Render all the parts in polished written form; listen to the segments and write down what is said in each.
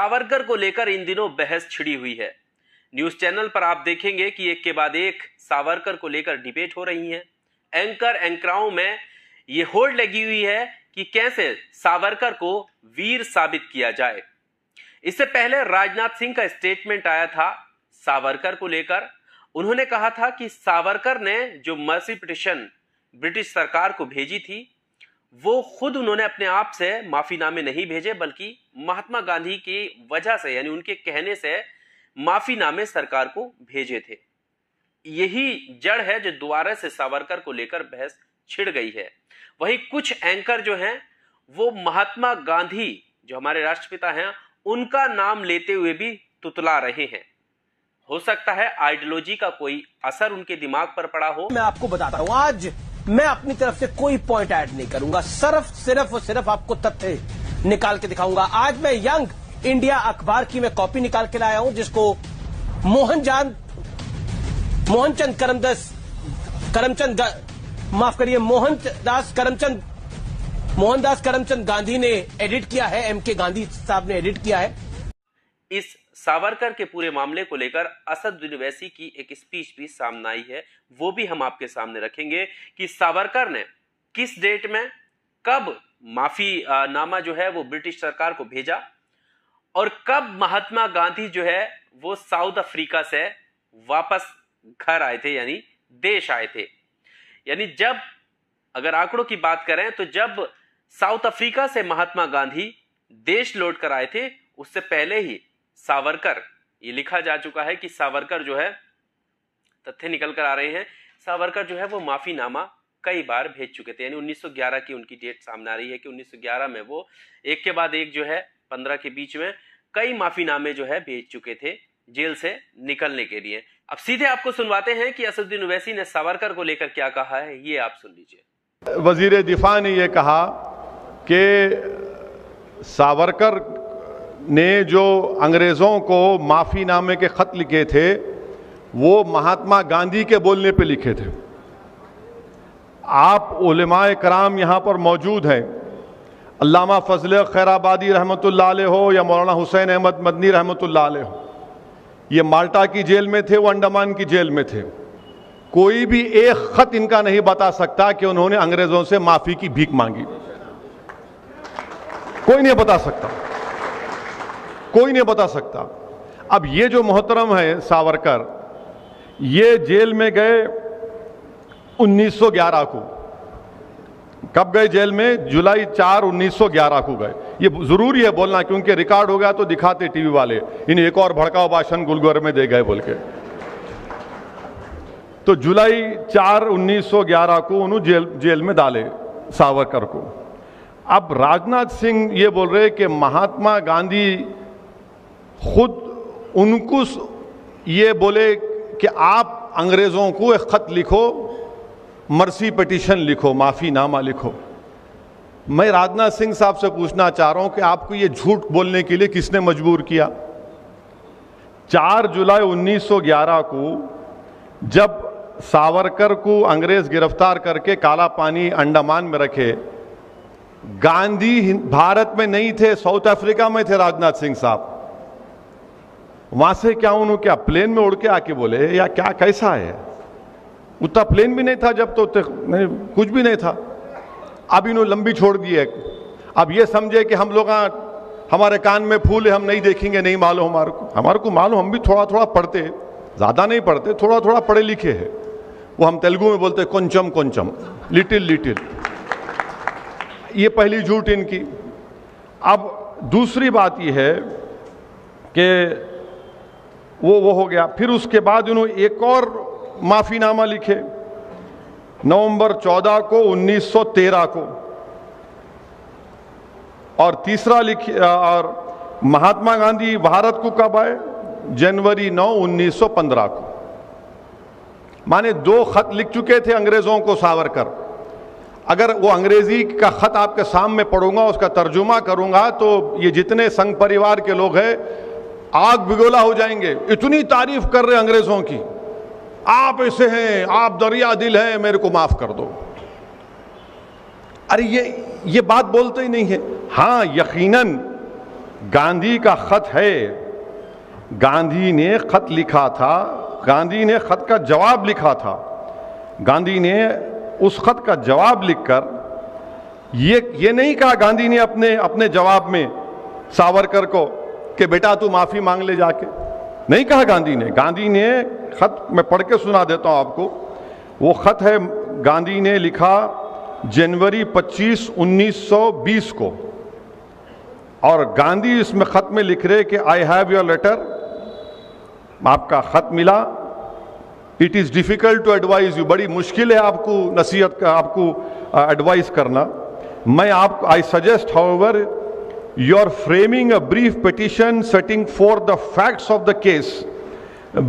सावरकर को लेकर इन दिनों बहस छिड़ी हुई है। न्यूज चैनल पर आप देखेंगे कि एक के बाद एक सावरकर को लेकर डिबेट हो रही है। एंकराओं में ये होड़ लगी हुई है कि कैसे सावरकर को वीर साबित किया जाए। इससे पहले राजनाथ सिंह का स्टेटमेंट आया था सावरकर को लेकर। उन्होंने कहा था कि सावरकर ने जो मर्सी पिटीशन ब्रिटिश सरकार को भेजी थी वो खुद उन्होंने अपने आप से माफीनामे नहीं भेजे, बल्कि महात्मा गांधी की वजह से यानी उनके कहने से माफीनामे सरकार को भेजे थे। यही जड़ है जो दोबारा से सावरकर को लेकर बहस छिड़ गई है। वहीं कुछ एंकर जो हैं वो महात्मा गांधी जो हमारे राष्ट्रपिता हैं उनका नाम लेते हुए भी तुतला रहे हैं। हो सकता है आइडियोलॉजी का कोई असर उनके दिमाग पर पड़ा हो। मैं आपको बताता हूं, आज मैं अपनी तरफ से कोई पॉइंट ऐड नहीं करूंगा, सिर्फ आपको तथ्य निकाल के दिखाऊंगा। आज मैं यंग इंडिया अखबार की मैं कॉपी निकाल के लाया हूं जिसको मोहनदास करमचंद गांधी ने एडिट किया है, एमके गांधी साहब ने एडिट किया है। इस सावरकर के पूरे मामले को लेकर असदुद्दीन ओवैसी की एक स्पीच भी सामने आई है, वो भी हम आपके सामने रखेंगे कि सावरकर ने किस डेट में कब माफी नामा जो है वो ब्रिटिश सरकार को भेजा और कब महात्मा गांधी जो है वो साउथ अफ्रीका से वापस घर आए थे, यानी देश आए थे। यानी जब अगर आंकड़ों की बात करें तो जब साउथ अफ्रीका से महात्मा गांधी देश लौट कर आए थे उससे पहले ही सावरकर, ये लिखा जा चुका है कि सावरकर जो है, तथ्य निकल कर आ रहे हैं, सावरकर जो है वो माफीनामा कई बार भेज चुके थे। यानी 1911 की उनकी डेट सामने आ रही है कि 1911 में वो एक के बाद एक जो है 15 के बीच में कई माफीनामे जो है भेज चुके थे जेल से निकलने के लिए। अब सीधे आपको सुनवाते हैं कि असदुद्दीन ओवैसी ने सावरकर को लेकर क्या कहा है, ये आप सुन लीजिए। वजीर दिफा ने यह कहा कि सावरकर ने जो अंग्रेजों को माफीनामे के खत लिखे थे वो महात्मा गांधी के बोलने पे लिखे थे। आप उलेमाए कराम यहाँ पर मौजूद हैं, अल्लामा फजल खैराबादी रहमतुल्लाह अलैह हो या मौलाना हुसैन अहमद मदनी रहमतुल्लाह अलैह हो, ये माल्टा की जेल में थे, वो अंडमान की जेल में थे। कोई भी एक खत इनका नहीं बता सकता कि उन्होंने अंग्रेजों से माफी की भीख मांगी। कोई नहीं बता सकता, कोई नहीं बता सकता। अब ये जो मोहतरम है सावरकर, ये जेल में गए 1911 को। कब गए जेल में? जुलाई 4, 1911 को गए। ये जरूरी है बोलना क्योंकि रिकॉर्ड हो गया तो दिखाते टीवी वाले, इन्हें एक और भड़काऊ भाषण गुलगोर में दे गए बोल के। तो जुलाई 4, 1911 को उन्होंने जेल में डाले सावरकर को। अब राजनाथ सिंह ये बोल रहे कि महात्मा गांधी खुद उनको ये बोले कि आप अंग्रेजों को एक खत लिखो, मर्सी पिटीशन लिखो, माफीनामा लिखो। मैं राजनाथ सिंह साहब से पूछना चाह रहा हूं कि आपको ये झूठ बोलने के लिए किसने मजबूर किया? 4 जुलाई 1911 को जब सावरकर को अंग्रेज गिरफ्तार करके काला पानी अंडमान में रखे, गांधी भारत में नहीं थे, साउथ अफ्रीका में थे राजनाथ सिंह साहब। वहां से क्या उन्होंने क्या प्लेन में उड़ के आके बोले या क्या, कैसा है? उतना प्लेन भी नहीं था जब, तो कुछ भी नहीं था। अब इन्होंने लंबी छोड़ दी है। अब ये समझे कि हम लोग हमारे कान में फूल है, हम नहीं देखेंगे, नहीं मालूम हमारे को मालूम, हम भी थोड़ा थोड़ा पढ़ते, ज्यादा नहीं पढ़ते, थोड़ा थोड़ा पढ़े लिखे हैं। वो हम तेलुगु में बोलते కొంచెం కొంచెం, लिटिल लिटिल। ये पहली झूठ इनकी। अब दूसरी बात यह है कि वो हो गया। फिर उसके बाद उन्होंने एक और माफीनामा लिखे नवंबर 14 को 1913 को, और तीसरा लिखे और महात्मा गांधी भारत को कब आए? जनवरी 9, 1915 को। माने 2 खत लिख चुके थे अंग्रेजों को सावरकर। अगर वो अंग्रेजी का खत आपके सामने पढ़ूंगा, उसका तर्जुमा करूंगा, तो ये जितने संघ परिवार के लोग हैं आग बिगोला हो जाएंगे। इतनी तारीफ कर रहे अंग्रेजों की, आप ऐसे हैं, आप दरिया दिल हैं, मेरे को माफ कर दो। अरे ये बात बोलते ही नहीं है। हाँ, यकीनन गांधी का खत है, गांधी ने खत लिखा था, गांधी ने खत का जवाब लिखा था। गांधी ने उस खत का जवाब लिखकर ये नहीं कहा गांधी ने अपने जवाब में सावरकर को कि बेटा तू माफी मांग ले जाके, नहीं कहा गांधी ने खत मैं पढ़ के सुना देता हूं आपको। वो खत है, गांधी ने लिखा जनवरी 25, 1920 को, और गांधी इसमें खत में लिख रहे कि आई हैव योर लेटर, आपका खत मिला। It is difficult to advise you, बड़ी मुश्किल है आपको नसीहत का, आपको एडवाइस करना। मैं आपको I suggest however you are framing a brief petition setting forth the facts of the case,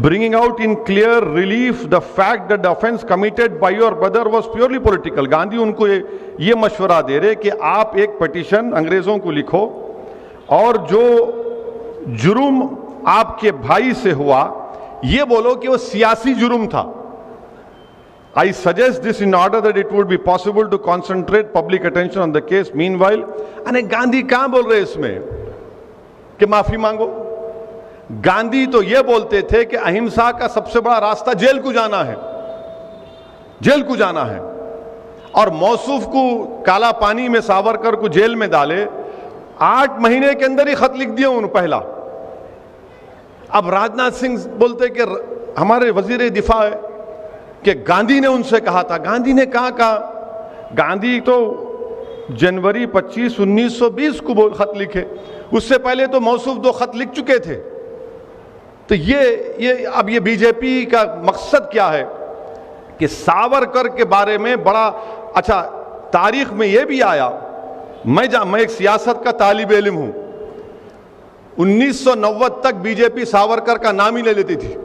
bringing out in clear relief the fact that the offense committed by your brother was purely political. Gandhi उनको ये मशवरा दे रहे कि आप एक petition अंग्रेजों को लिखो और जो जुर्म आपके भाई से हुआ ये बोलो कि वो सियासी जुर्म था। I suggest this in order that it would be possible to concentrate public attention on the case. Meanwhile, अने गांधी कहां बोल रहे इसमें कि माफी मांगो? गांधी तो ये बोलते थे कि अहिंसा का सबसे बड़ा रास्ता जेल को जाना है, जेल को जाना है। और मौसूफ को काला पानी में सावरकर को जेल में डाले, 8 महीने के अंदर ही खत लिख दिया उन्होंने पहला। अब राजनाथ सिंह बोलते कि हमारे वजीर दिफा है कि गांधी ने उनसे कहा था। गांधी ने कहा गांधी तो जनवरी 25, 1920 को खत लिखे, उससे पहले तो मौसूफ 2 खत लिख चुके थे। तो अब ये बीजेपी का मकसद क्या है कि सावरकर के बारे में बड़ा अच्छा तारीख में ये भी आया। मैं एक सियासत का तालिब इल्म हूं। 1990 तक बीजेपी सावरकर का नाम ही नहीं लेती थी,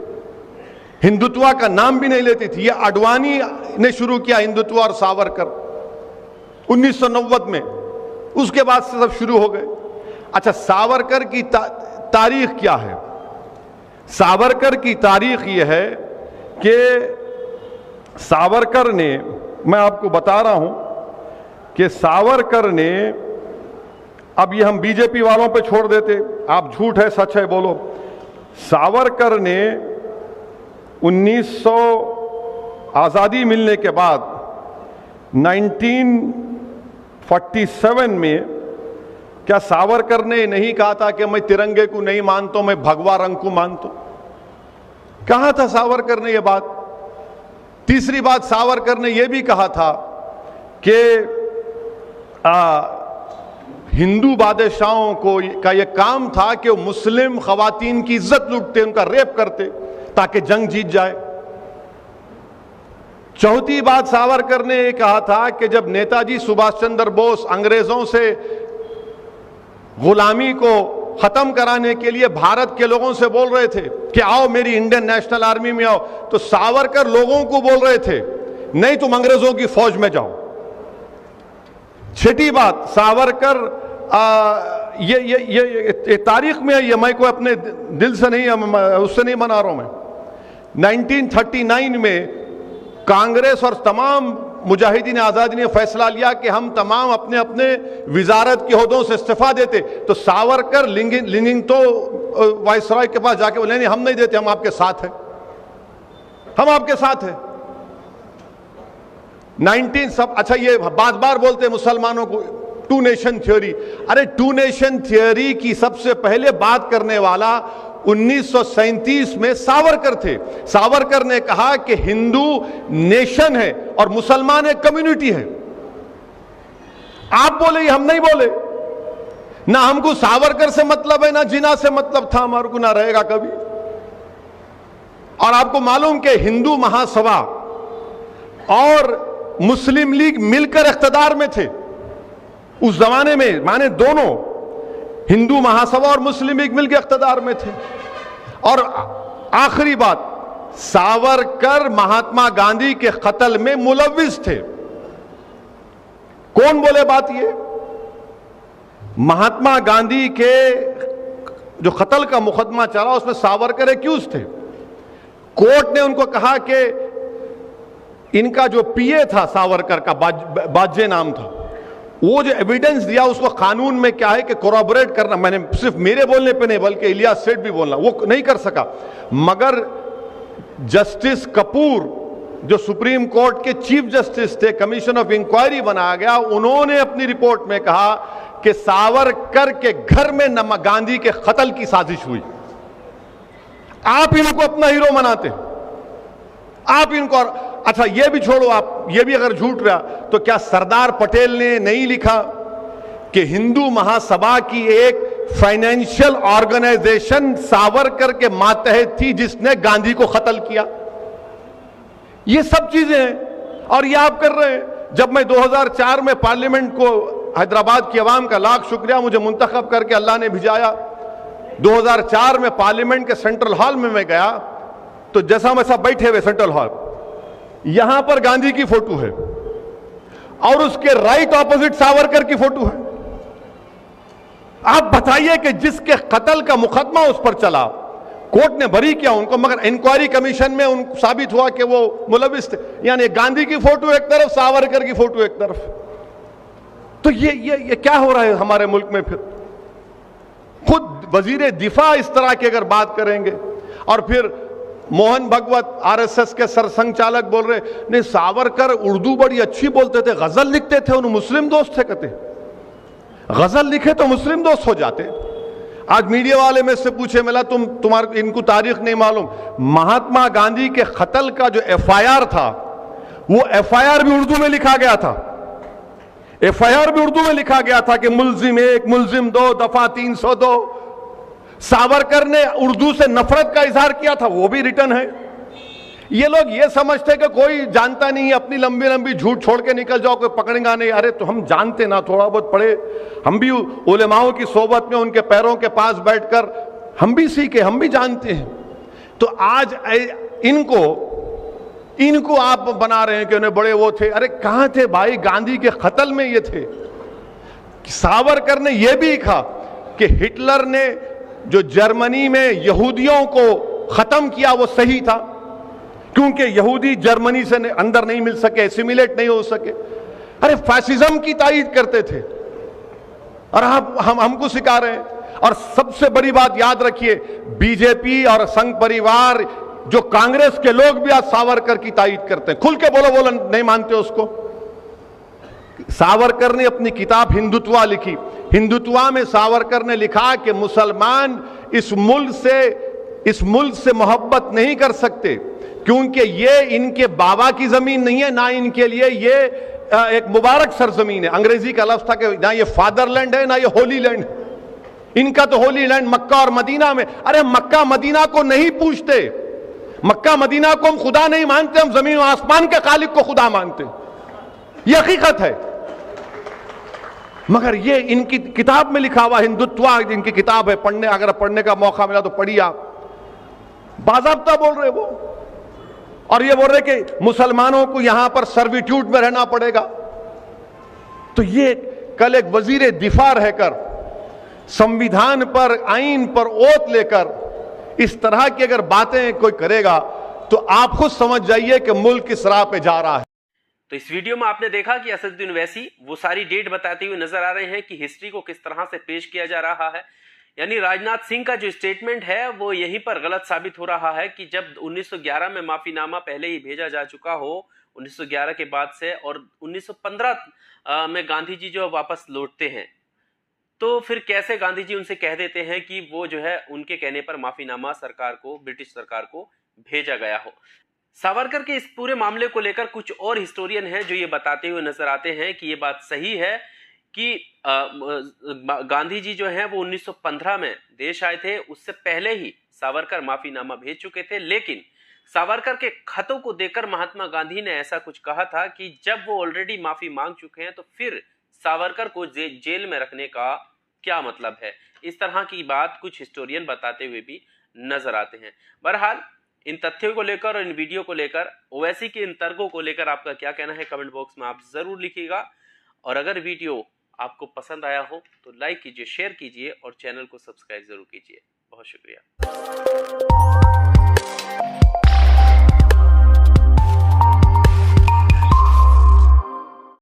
हिंदुत्व का नाम भी नहीं लेती थी। ये आडवाणी ने शुरू किया हिंदुत्व और सावरकर 1990 में, उसके बाद से सब शुरू हो गए। अच्छा, सावरकर की तारीख क्या है? सावरकर की तारीख ये है कि सावरकर ने, मैं आपको बता रहा हूं कि सावरकर ने, अब ये हम बीजेपी वालों पे छोड़ देते, आप झूठ है सच है बोलो। सावरकर ने 1900 आज़ादी मिलने के बाद 1947 में क्या सावरकर ने नहीं कहा था कि मैं तिरंगे को नहीं मानता, मैं भगवा रंग को मानता? कहा था सावरकर ने ये बात। तीसरी बात, सावरकर ने यह भी कहा था कि हिंदू बादशाहों को का यह काम था कि वो मुस्लिम खवातीन की इज्जत लूटते, उनका रेप करते ताकि जंग जीत जाए। चौथी बात सावरकर ने यह कहा था कि जब नेताजी सुभाष चंद्र बोस अंग्रेजों से गुलामी को खत्म कराने के लिए भारत के लोगों से बोल रहे थे कि आओ मेरी इंडियन नेशनल आर्मी में आओ, तो सावरकर लोगों को बोल रहे थे नहीं तुम अंग्रेजों की फौज में जाओ। छठी बात, सावरकर ये तारीख में है, ये मैं को अपने दिल से नहीं, उससे नहीं मना रहा हूं मैं। 1939 में कांग्रेस और तमाम मुजाहिदीन आज़ादी ने फैसला लिया कि हम तमाम अपने अपने विजारत के ओहदों से इस्तीफा देते, तो सावरकर लिंगिंगतो वायसराय के पास जाके बोले नहीं हम नहीं देते, हम आपके साथ हैं, हम आपके साथ हैं। 19 सब अच्छा, ये बार बार बोलते हैं मुसलमानों को 2 नेशन थ्योरी। अरे 2 नेशन थ्योरी की सबसे पहले बात करने वाला 1937 में सावरकर थे। सावरकर ने कहा कि हिंदू नेशन है और मुसलमान एक कम्युनिटी है। आप बोले, हम नहीं बोले। ना हमको सावरकर से मतलब है, ना जिन्ना से मतलब था, हमारे को ना रहेगा कभी। और आपको मालूम कि हिंदू महासभा और मुस्लिम लीग मिलकर इख्तिदार में थे उस जमाने में, माने दोनों हिंदू महासभा और मुस्लिम लीग मिलकर इख्तिदार में थे। और आखिरी बात, सावरकर महात्मा गांधी के कत्ल में मुलव्विस थे। कौन बोले बात? ये महात्मा गांधी के जो कत्ल का मुकदमा चला उसमें सावरकर एक्यूज थे। कोर्ट ने उनको कहा कि इनका जो पीए था सावरकर का, बाजे नाम था, वो जो एविडेंस दिया उसको कानून में क्या है कि कोरॉबोरेट करना, मैंने सिर्फ मेरे बोलने पे नहीं बल्कि इलियास सेठ भी बोलना, वो नहीं कर सका। मगर जस्टिस कपूर जो सुप्रीम कोर्ट के चीफ जस्टिस थे, कमीशन ऑफ इंक्वायरी बनाया गया, उन्होंने अपनी रिपोर्ट में कहा कि सावरकर के घर में गांधी के कत्ल की साजिश हुई। आप इनको अपना हीरो मनाते, आप इनको, अच्छा ये भी छोड़ो, आप ये भी अगर झूठ रहा तो क्या सरदार पटेल ने नहीं लिखा कि हिंदू महासभा की एक फाइनेंशियल ऑर्गेनाइजेशन सावरकर के मातहत थी जिसने गांधी को कत्ल किया? ये सब चीजें हैं और ये आप कर रहे हैं। जब मैं 2004 में पार्लियामेंट को, हैदराबाद की आवाम का लाख शुक्रिया, मुझे मुंतखब करके अल्लाह ने भिजाया। 2004 में पार्लियामेंट के सेंट्रल हॉल में मैं गया तो जैसा मैं सब बैठे हुए सेंट्रल हॉल, यहां पर गांधी की फोटो है और उसके राइट ऑपोजिट सावरकर की फोटो है। आप बताइए कि जिसके कत्ल का मुकदमा उस पर चला, कोर्ट ने बरी किया उनको, मगर इंक्वायरी कमीशन में उनको साबित हुआ कि वो मुलविस थे। यानी गांधी की फोटो एक तरफ, सावरकर की फोटो एक तरफ। तो ये क्या हो रहा है हमारे मुल्क में? फिर खुद वजीर दिफा इस तरह की अगर बात करेंगे और फिर मोहन भगवत आरएसएस के सरसंघचालक बोल रहे नहीं सावरकर उर्दू बड़ी अच्छी बोलते थे, गजल लिखते थे, उन्हें मुस्लिम दोस्त थे। कहते गजल लिखे तो मुस्लिम दोस्त हो जाते। आज मीडिया वाले में से पूछे, मिला तुम्हारे इनको तारीख नहीं मालूम, महात्मा गांधी के कत्ल का जो एफआईआर था वो एफआईआर भी उर्दू में लिखा गया था। एफआईआर भी उर्दू में लिखा गया था कि मुल्जिम 1, मुल्जिम 2, दफा 302। सावरकर ने उर्दू से नफरत का इजहार किया था, वो भी रिटर्न है। ये लोग ये समझते कि कोई जानता नहीं है, अपनी लंबी लंबी झूठ छोड़ के निकल जाओ, कोई पकड़ेगा नहीं। अरे तो हम जानते ना, थोड़ा बहुत पढ़े, हम भी उलेमाओं की सोबत में उनके पैरों के पास बैठकर हम भी सीखे, हम भी जानते हैं। तो आज इनको आप बना रहे हैं कि उन्हें बड़े वो थे। अरे कहां थे भाई? गांधी के कत्ल में ये थे। सावरकर ने यह भी लिखा कि हिटलर ने जो जर्मनी में यहूदियों को खत्म किया वो सही था, क्योंकि यहूदी जर्मनी से अंदर नहीं मिल सके, एसिमिलेट नहीं हो सके। अरे फैसिज्म की तायीद करते थे और हमको सिखा रहे हैं। और सबसे बड़ी बात याद रखिए, बीजेपी और संघ परिवार, जो कांग्रेस के लोग भी आज सावरकर की तायीद करते हैं। खुल के बोलो नहीं मानते उसको। सावरकर ने अपनी किताब हिंदुत्वा लिखी। हिंदुत्वा में सावरकर ने लिखा कि मुसलमान इस मुल्क से मोहब्बत नहीं कर सकते, क्योंकि ये इनके बाबा की जमीन नहीं है, ना इनके लिए ये एक मुबारक सरजमीन है। अंग्रेजी का लफ्ज था कि ना ये फादरलैंड है ना ये होली लैंड। इनका तो होली लैंड मक्का और मदीना में। अरे मक्का मदीना को नहीं पूछते, मक्का मदीना को हम खुदा नहीं मानते, हम जमीन और आसमान के खालिक को खुदा मानते। यह हकीकत है। मगर ये इनकी किताब में लिखा हुआ हिंदुत्वा, इनकी किताब है, पढ़ने अगर पढ़ने का मौका मिला तो पढ़िए आप। बाज़ाब्ता बोल रहे वो, और ये बोल रहे कि मुसलमानों को यहां पर सर्विट्यूड में रहना पड़ेगा। तो ये कल एक वजीर दिफा रहकर, संविधान पर, आईन पर ओत लेकर इस तरह की अगर बातें कोई करेगा तो आप खुद समझ जाइए कि मुल्क किस राह पे जा रहा है। तो इस वीडियो में आपने देखा कि असदुद्दीन ओवैसी वो सारी डेट बताते हुए नजर आ रहे हैं कि हिस्ट्री को किस तरह से पेश किया जा रहा है। यानी राजनाथ सिंह का जो स्टेटमेंट है वो यहीं पर गलत साबित हो रहा है कि जब 1911 में माफीनामा पहले ही भेजा जा चुका हो 1911 के बाद से, और 1915 में गांधी जी जो वापस लौटते हैं, तो फिर कैसे गांधी जी उनसे कह देते हैं कि वो जो है उनके कहने पर माफीनामा सरकार को, ब्रिटिश सरकार को भेजा गया हो। सावरकर के इस पूरे मामले को लेकर कुछ और हिस्टोरियन हैं जो ये बताते हुए नजर आते हैं कि ये बात सही है कि गांधी जी जो हैं वो 1915 में देश आए थे, उससे पहले ही सावरकर माफीनामा भेज चुके थे। लेकिन सावरकर के खतों को देखकर महात्मा गांधी ने ऐसा कुछ कहा था कि जब वो ऑलरेडी माफी मांग चुके हैं तो फिर सावरकर को जेल में रखने का क्या मतलब है। इस तरह की बात कुछ हिस्टोरियन बताते हुए भी नजर आते हैं। बहरहाल इन तथ्यों को लेकर और इन वीडियो को लेकर, ओवैसी के इन तर्कों को लेकर आपका क्या कहना है कमेंट बॉक्स में आप जरूर लिखिएगा। और अगर वीडियो आपको पसंद आया हो तो लाइक कीजिए, शेयर कीजिए और चैनल को सब्सक्राइब जरूर कीजिए। बहुत शुक्रिया।